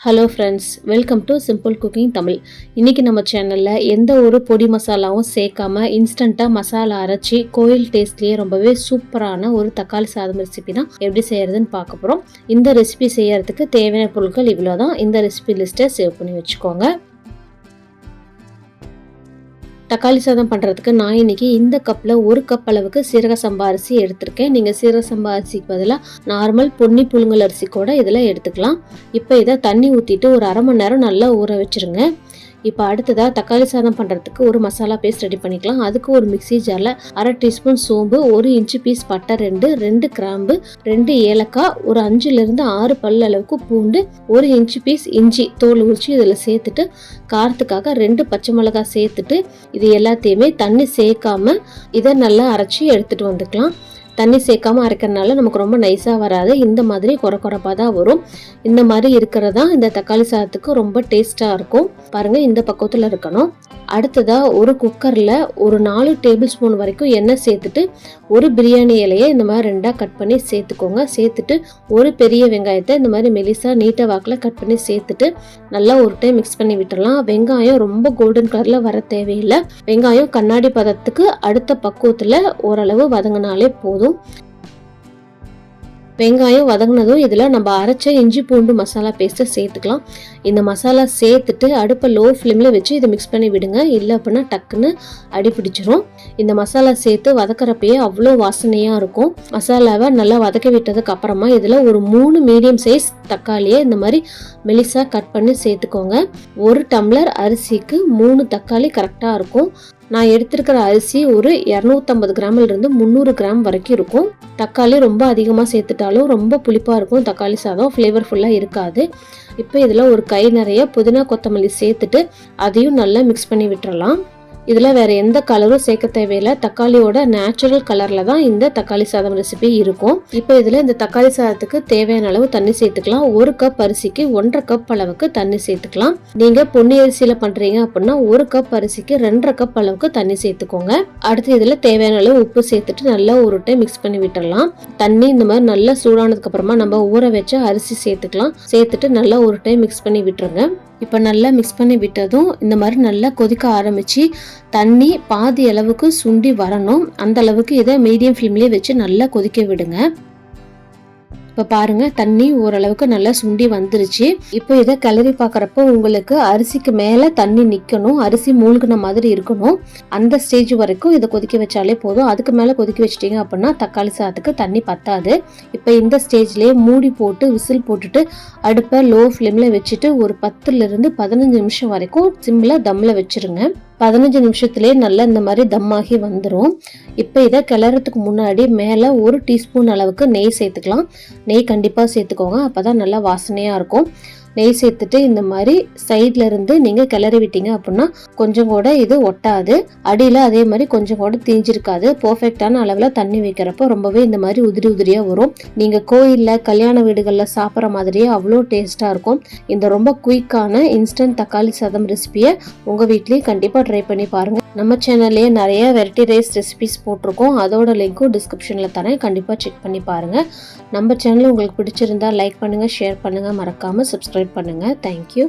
Hello friends, welcome to simple cooking Tamil. இன்றைக்கி நம்ம சேனலில் எந்த ஒரு பொடி மசாலாவும் சேர்க்காம இன்ஸ்டண்ட்டாக மசாலா அரைச்சி கோயில் டேஸ்ட்லேயே ரொம்பவே சூப்பரான ஒரு தக்காளி சாதம் ரெசிபி தான் எப்படி செய்கிறதுன்னு பார்க்க போகிறோம். இந்த ரெசிபி செய்கிறதுக்கு தேவையான பொருட்கள் இவ்வளோ தான். இந்த ரெசிபி லிஸ்ட்டை சேவ் பண்ணி வச்சுக்கோங்க. தக்காளி சாதம் பண்ணுறதுக்கு நான் இன்றைக்கி இந்த கப்பில் 1 கப் அளவுக்கு சீரக சம்பா அரிசி எடுத்திருக்கேன். நீங்கள் சீரக சம்பா அரிசிக்கு பதிலாக நார்மல் பொன்னி புழுங்கல் அரிசி கூட இதில் எடுத்துக்கலாம். இப்போ இதை தண்ணி ஊற்றிட்டு ஒரு அரை மணி நேரம் நல்லா ஊற வச்சுருங்க. இப்போ அடுத்ததாக தக்காளி சாதம் பண்ணுறதுக்கு ஒரு மசாலா பேஸ்ட் ரெடி பண்ணிக்கலாம். அதுக்கு ஒரு மிக்சி ஜாரில் 1/2 டீஸ்பூன் சோம்பு, 1 இன்ச்சு பீஸ் பட்டை, 2 கிராம்பு, 2 ஏலக்காய், ஒரு 5லிருந்து 6 பல் அளவுக்கு பூண்டு, 1 இன்ச்சு பீஸ் இஞ்சி தோல் உரிச்சு இதில் சேர்த்துட்டு காரத்துக்காக 2 பச்சை மிளகாய் சேர்த்துட்டு இது எல்லாத்தையுமே தண்ணி சேர்க்காம இதை நல்லா அரைச்சி எடுத்துகிட்டு வந்துக்கலாம். தண்ணி சேர்க்காம அரைக்கிறதுனால நமக்கு ரொம்ப நைஸாக வராது. இந்த மாதிரி குறைப்பாக தான் வரும். இந்த மாதிரி இருக்கிறதா இந்த தக்காளி சாதத்துக்கு ரொம்ப டேஸ்ட்டாக இருக்கும். பாருங்கள், இந்த பக்கத்தில் இருக்கணும். அடுத்ததாக ஒரு குக்கரில் ஒரு 4 டேபிள் ஸ்பூன் வரைக்கும் எண்ணெய் சேர்த்துட்டு ஒரு பிரியாணி இலையை இந்த மாதிரி 2ஆக கட் பண்ணி சேர்த்துக்கோங்க. சேர்த்துட்டு ஒரு பெரிய வெங்காயத்தை இந்த மாதிரி மெலிசாக நீட்டாக வாக்கில் கட் பண்ணி சேர்த்துட்டு நல்லா ஒரு டைம் மிக்ஸ் பண்ணி விட்டுடலாம். வெங்காயம் ரொம்ப கோல்டன் கலரில் வர தேவையில்லை. வெங்காயம் கண்ணாடி பதத்துக்கு அடுத்த பக்குவத்தில் ஓரளவு வதங்கினாலே போதும். வெங்காயம் வதங்கினதும் இதில் நம்ம அரைச்ச இஞ்சி பூண்டு மசாலா பேஸ்ட்டை சேர்த்துக்கலாம். இந்த மசாலா சேர்த்துட்டு அடுப்பை லோ ஃப்ளேமில் வச்சு இதை மிக்ஸ் பண்ணி விடுங்க. இல்லை அப்படின்னா டக்குன்னு அடி பிடிச்சிரும். இந்த மசாலா சேர்த்து வதக்கிறப்பயே அவ்வளோ வாசனையாக இருக்கும். மசாலாவை நல்லா வதக்கி விட்டதுக்கு அப்புறமா இதில் ஒரு 3 மீடியம் சைஸ் தக்காளியை இந்த மாதிரி மெலிசாக கட் பண்ணி சேர்த்துக்கோங்க. 1 டம்ளர் அரிசிக்கு 3 தக்காளி கரெக்டாக இருக்கும். நான் எடுத்திருக்கிற அரிசி ஒரு 250 கிராமிலிருந்து 300 கிராம் வரைக்கும் இருக்கும். தக்காளி ரொம்ப அதிகமாக சேர்த்துட்டாலும் ரொம்ப புளிப்பாக இருக்கும். தக்காளி சாதம் ஃப்ளேவர்ஃபுல்லாக இருக்காது. இப்போ இதில் ஒரு கை நிறைய புதினா கொத்தமல்லி சேர்த்துட்டு அதையும் நல்லா மிக்ஸ் பண்ணி விட்டுறலாம். இதில் வேறு எந்த கலரும் சேர்க்க தேவையில்லை. தக்காளியோட நேச்சுரல் கலரில் தான் இந்த தக்காளி சாதம் ரெசிபி இருக்கும். இப்போ இதில் இந்த தக்காளி சாதத்துக்கு தேவையான அளவு தண்ணி சேர்த்துக்கலாம். 1 கப் அரிசிக்கு 1.5 கப் அளவுக்கு தண்ணி சேர்த்துக்கலாம். நீங்கள் பொன்னி அரிசியில் பண்ணுறீங்க அப்படின்னா 1 கப் அரிசிக்கு 2.5 கப் அளவுக்கு தண்ணி சேர்த்துக்கோங்க. அடுத்து இதில் தேவையான அளவு உப்பு சேர்த்துட்டு நல்லா ஒரு டைம் மிக்ஸ் பண்ணி விட்டுடலாம். தண்ணி இந்த மாதிரி நல்லா சூடானதுக்கு அப்புறமா நம்ம ஊற வச்ச அரிசி சேர்த்துக்கலாம். சேர்த்துட்டு நல்லா ஒரு டைம் மிக்ஸ் பண்ணி விட்டுருங்க. இப்போ நல்லா மிக்ஸ் பண்ணி விட்டதும் இந்த மாதிரி நல்லா கொதிக்க ஆரம்பித்து தண்ணி பாதி அளவுக்கு சுண்டி வரணும். அந்த அளவுக்கு இதை மீடியம் ஃப்ளேம்லேயே வச்சு நல்லா கொதிக்க விடுங்க. இப்போ பாருங்கள், தண்ணி ஓரளவுக்கு நல்லா சுண்டி வந்துருச்சு. இப்போ இதை கிளறி பார்க்குறப்போ உங்களுக்கு அரிசிக்கு மேலே தண்ணி நிற்கணும். அரிசி மூழ்கின மாதிரி இருக்கணும். அந்த ஸ்டேஜ் வரைக்கும் இதை கொதிக்க வச்சாலே போதும். அதுக்கு மேலே கொதிக்க வச்சிட்டிங்க அப்படின்னா தக்காளி சாதத்துக்கு தண்ணி பத்தாது. இப்போ இந்த ஸ்டேஜ்லேயே மூடி போட்டு விசில் போட்டுட்டு அடுப்பை லோ ஃப்ளேமில் வச்சுட்டு ஒரு 10லிருந்து 15 நிமிஷம் வரைக்கும் சிம்மில் தம்மில் வச்சுருங்க. 15 நிமிஷத்துலேயே நல்லா இந்த மாதிரி தம்மாகி வந்துடும். இப்போ இதை கிளறதுக்கு முன்னாடி மேலே 1 டீஸ்பூன் அளவுக்கு நெய் சேர்த்துக்கலாம். நெய் கண்டிப்பாக சேர்த்துக்கோங்க. அப்போ தான் நல்லா வாசனையாக இருக்கும். நெய் சேர்த்துட்டு இந்த மாதிரி சைட்ல இருந்து நீங்கள் கிளறி விட்டீங்க அப்படின்னா கொஞ்சம் கூட இது ஒட்டாது. அடியில் அதே மாதிரி கொஞ்சம் கூட தீஞ்சிருக்காது. பர்ஃபெக்டான அளவில் தண்ணி வைக்கிறப்போ ரொம்பவே இந்த மாதிரி உதிரி உதிரியாக வரும். நீங்கள் கோயிலில் கல்யாண வீடுகளில் சாப்பிட்ற மாதிரியே அவ்வளோ டேஸ்ட்டாக இருக்கும். இந்த ரொம்ப குயிக்கான இன்ஸ்டன்ட் தக்காளி சாதம் ரெசிபியை உங்கள் வீட்லேயும் கண்டிப்பாக ட்ரை பண்ணி பாருங்கள். நம்ம சேனல்லேயே நிறைய வெரைட்டி ரைஸ் ரெசிபிஸ் போட்டிருக்கோம். அதோட லிங்க்கும் டிஸ்கிரிப்ஷனில் தரேன். கண்டிப்பாக செக் பண்ணி பாருங்கள். நம்ம சேனல் உங்களுக்கு பிடிச்சிருந்தா லைக் பண்ணுங்கள், ஷேர் பண்ணுங்கள், மறக்காமல் சப்ஸ்கிரைப் பண்ணுங்கள். தேங்க்யூ.